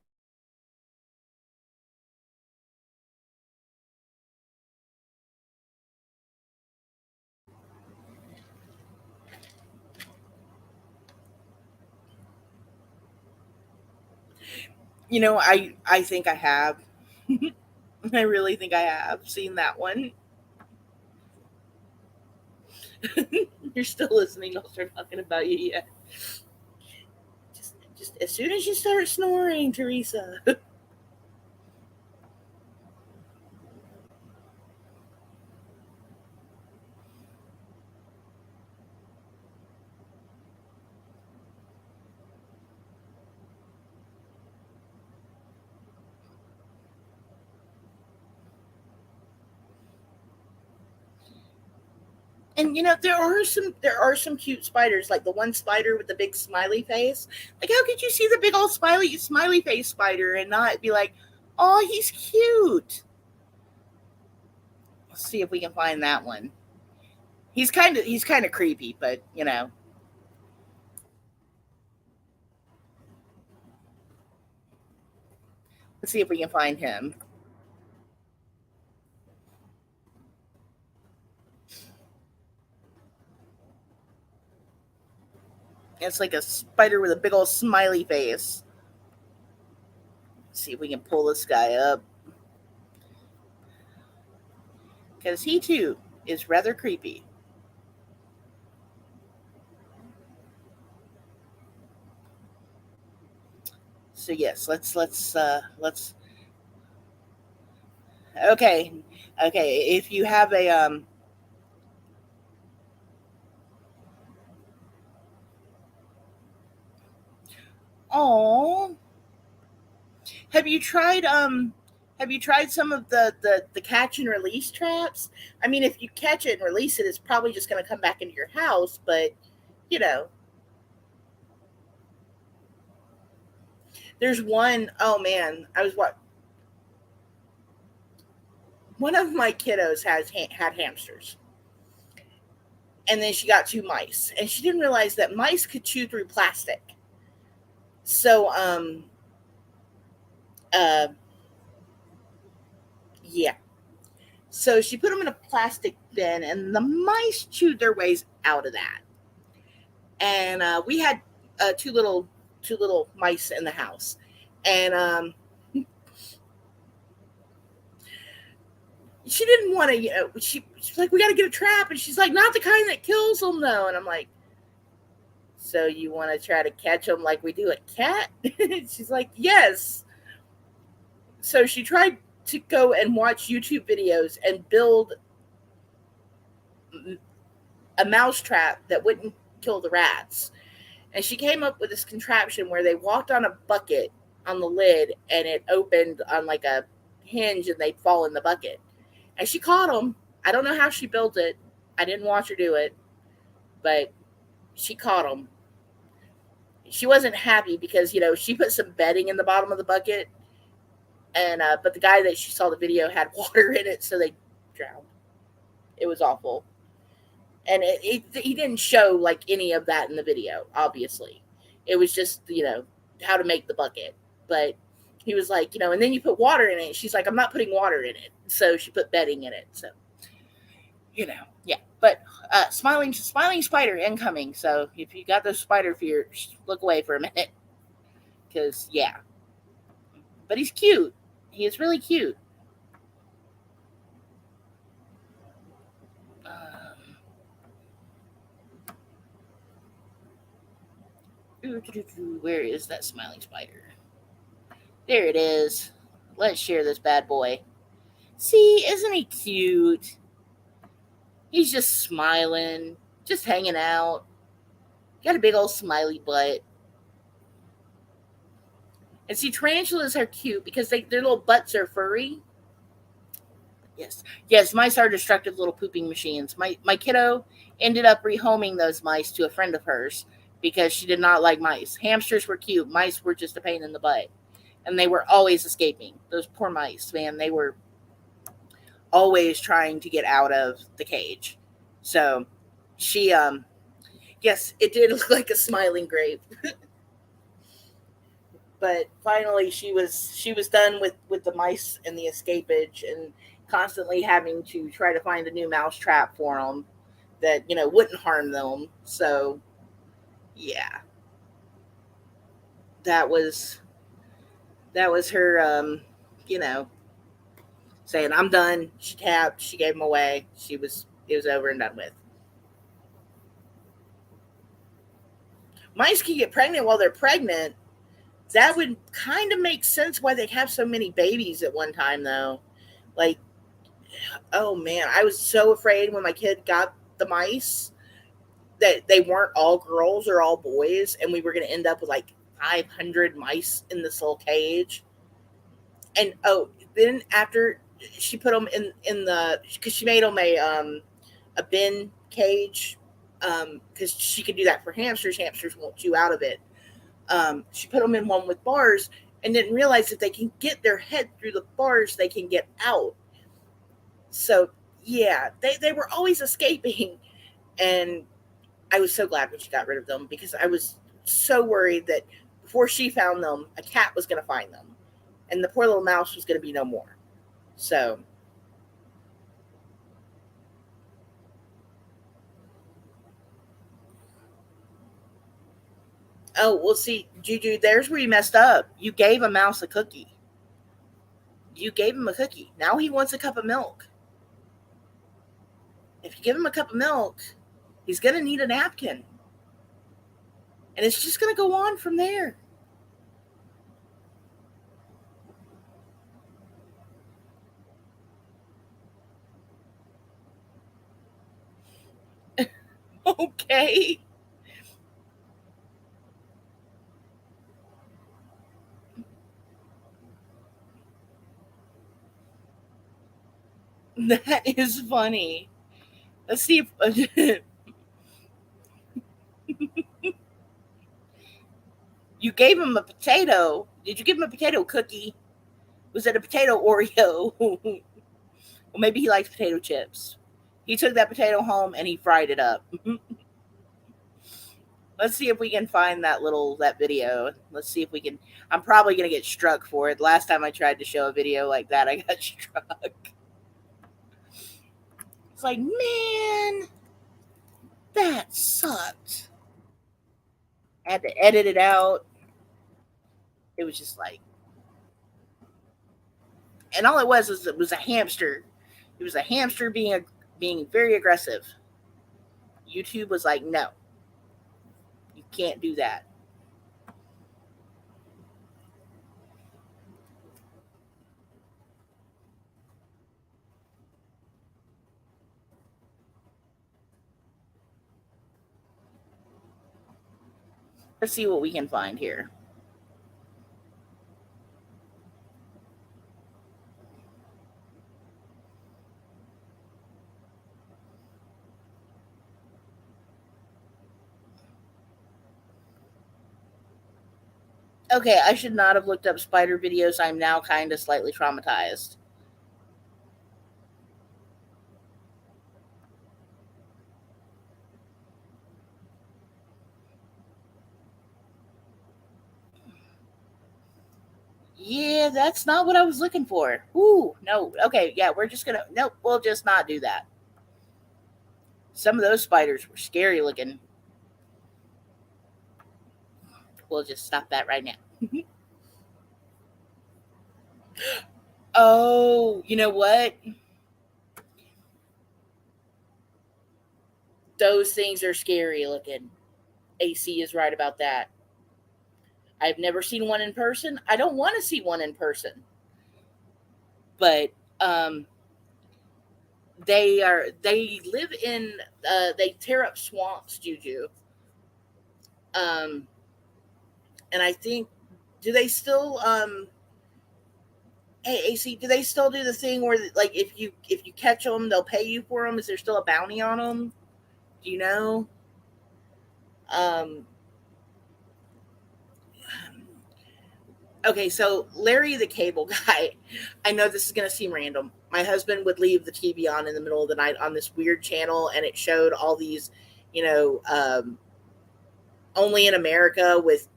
I think I have. I really think I have seen that one. You're still listening. I'll start talking about you yet. Just as soon as you start snoring, Teresa. And there are some cute spiders, like the one spider with the big smiley face. Like, how could you see the big old smiley face spider and not be like, oh, he's cute? Let's see if we can find that one. He's kind of creepy, but let's see if we can find him. It's like a spider with a big old smiley face. Let's see if we can pull this guy up, because he too is rather creepy. So yes, let's okay. Okay, if you have a oh, have you tried some of the catch and release traps? I mean, if you catch it and release it, it's probably just going to come back into your house, but you know, there's one, oh man, I was what one of my kiddos had hamsters, and then she got two mice, and she didn't realize that mice could chew through plastic. So uh yeah. So she put them in a plastic bin, and the mice chewed their ways out of that. And we had two little mice in the house, and she didn't want to. She's like, we got to get a trap, and she's like, not the kind that kills them though. And I'm like, so you want to try to catch them like we do a cat? She's like, yes. So she tried to go and watch YouTube videos and build a mouse trap that wouldn't kill the rats. And she came up with this contraption where they walked on a bucket on the lid, and it opened on like a hinge, and they'd fall in the bucket. And she caught them. I don't know how she built it. I didn't watch her do it, but she caught them. She wasn't happy because she put some bedding in the bottom of the bucket, and but the guy that she saw the video had water in it, so they drowned. It was awful. And he didn't show like any of that in the video. Obviously, it was just how to make the bucket. But he was like, and then you put water in it. She's like, I'm not putting water in it. So she put bedding in it. So yeah. But smiling spider incoming. So if you got those spider fears, look away for a minute. Because yeah, but he's cute. He is really cute. Um, where is that smiling spider? There it is. Let's share this bad boy. See, isn't he cute? He's just smiling, just hanging out. Got a big old smiley butt. And see, tarantulas are cute because their little butts are furry. Yes, yes, mice are destructive little pooping machines. My kiddo ended up rehoming those mice to a friend of hers because she did not like mice. Hamsters were cute. Mice were just a pain in the butt, and they were always escaping. Those poor mice, man, they were always trying to get out of the cage. So she yes, it did look like a smiling grape. But finally she was done with the mice and the escapage and constantly having to try to find a new mouse trap for them that wouldn't harm them. So yeah, that was her you know saying I'm done. She tapped, she gave them away. It was over and done with. Mice can get pregnant while they're pregnant. That would kind of make sense why they have so many babies at one time, though. Like, oh man, I was so afraid when my kid got the mice that they weren't all girls or all boys, and we were going to end up with like 500 mice in this little cage. And oh, then after she put them in the because she made them a bin cage because she could do that for hamsters. Hamsters won't chew out of it. She put them in one with bars and didn't realize if they can get their head through the bars, they can get out. So yeah, they were always escaping, and I was so glad when she got rid of them because I was so worried that before she found them, a cat was going to find them, and the poor little mouse was going to be no more. So oh well, see, Juju, there's where you messed up. You gave a mouse a cookie. You gave him a cookie. Now he wants a cup of milk. If you give him a cup of milk, he's going to need a napkin. And it's just going to go on from there. Okay. That is funny. Let's see if you gave him a potato. Did you give him a potato cookie? Was it a potato Oreo? Well, maybe he likes potato chips. He took that potato home and he fried it up. Let's see if we can find that video. Let's see if we can. I'm probably gonna get struck for it. Last time I tried to show a video like that, I got struck. It's like, man, that sucked. I had to edit it out. It was just like, and all it was a hamster. It was a hamster being very aggressive. YouTube was like, no, you can't do that. Let's see what we can find here. Okay, I should not have looked up spider videos. I'm now kind of slightly traumatized. Yeah, that's not what I was looking for. Ooh, no. Okay, yeah, we're just gonna. Nope, we'll just not do that. Some of those spiders were scary looking. We'll just stop that right now. Oh, you know what? Those things are scary looking. AC is right about that. I've never seen one in person. I don't want to see one in person. But um, they live in they tear up swamps, Juju. Um, and I think do they still hey AC, do they still do the thing where like if you catch them, they'll pay you for them? Is there still a bounty on them? Do you know? Um, okay, so Larry the Cable Guy. I know this is going to seem random. My husband would leave the TV on in the middle of the night on this weird channel, and it showed all these, you know, only in America with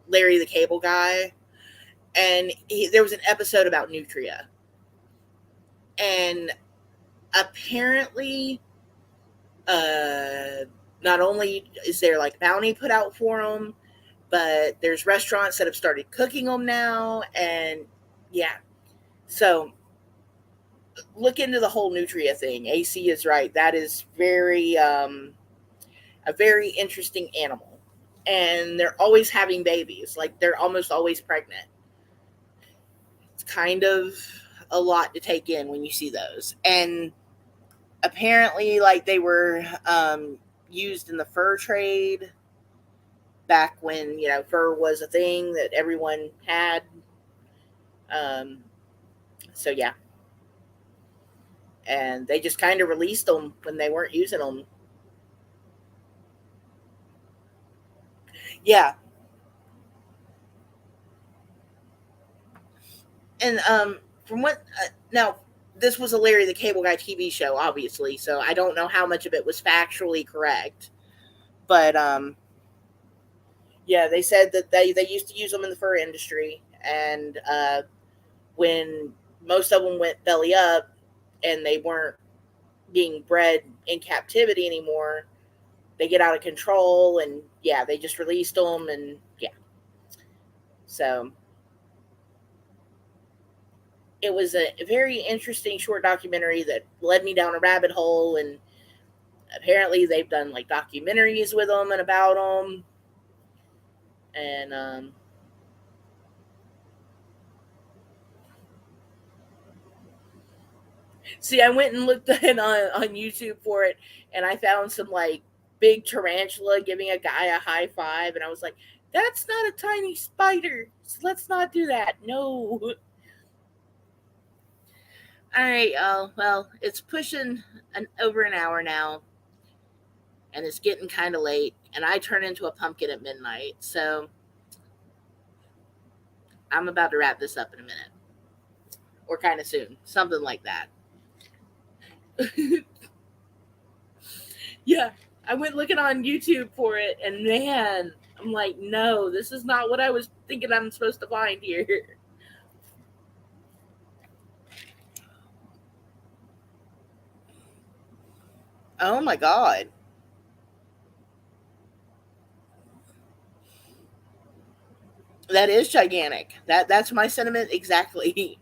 Larry the Cable Guy, and there was an episode about nutria, and apparently, uh, not only is there like bounty put out for them, but there's restaurants that have started cooking them now, and yeah, so look into the whole nutria thing. AC is right. That is very a very interesting animal, and they're always having babies. Like they're almost always pregnant. It's kind of a lot to take in when you see those. And apparently, like they were used in the fur trade back when fur was a thing that everyone had. Um, so yeah, and they just kind of released them when they weren't using them. Yeah, and from what now this was a Larry the Cable Guy TV show, obviously, so I don't know how much of it was factually correct, but yeah, they said that they used to use them in the fur industry, and when most of them went belly up and they weren't being bred in captivity anymore, they get out of control, and yeah, they just released them, and yeah, so it was a very interesting short documentary that led me down a rabbit hole, and apparently they've done like documentaries with them and about them, and see, I went and looked on YouTube for it, and I found some like big tarantula giving a guy a high five, and I was like, "That's not a tiny spider. So let's not do that." No. All right, y'all. Well, it's pushing over an hour now, and it's getting kind of late, and I turn into a pumpkin at midnight, so I'm about to wrap this up in a minute, or kind of soon, something like that. Yeah, I went looking on YouTube for it, and man, I'm like, no, this is not what I was thinking I'm supposed to find here. Oh my god, that is gigantic. That's my sentiment exactly.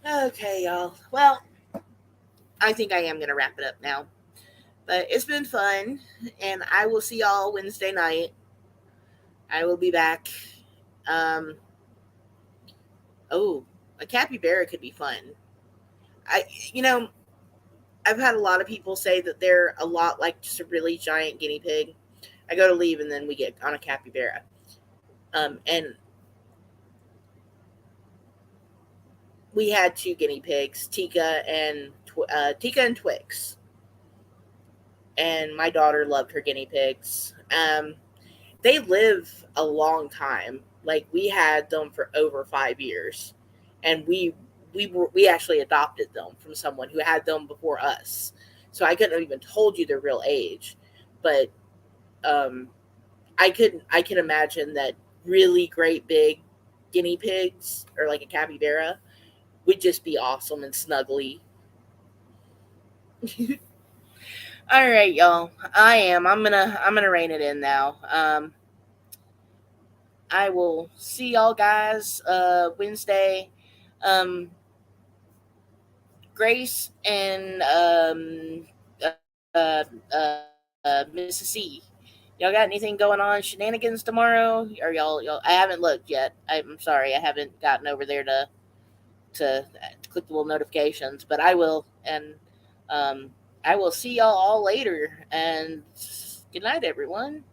Okay, y'all. Well, I think I am gonna wrap it up now. But it's been fun, and I will see y'all Wednesday night. I will be back. Um, oh, a capybara could be fun. I, you know, I've had a lot of people say that they're a lot like just a really giant guinea pig. I go to leave, and then we get on a capybara. And we had two guinea pigs, Tika and Twix, and my daughter loved her guinea pigs. They live a long time. Like we had them for over 5 years, and we actually adopted them from someone who had them before us. So I couldn't have even told you their real age, but um, I can imagine that really great big guinea pigs or like a capybara would just be awesome and snuggly. All right, y'all. I'm gonna rein it in now. I will see y'all guys Wednesday. Um, Grace and Mrs. C. Y'all got anything going on? Shenanigans tomorrow? Or y'all? I haven't looked yet. I'm sorry, I haven't gotten over there to click the little notifications, but I will. And um, I will see y'all all later. And good night, everyone.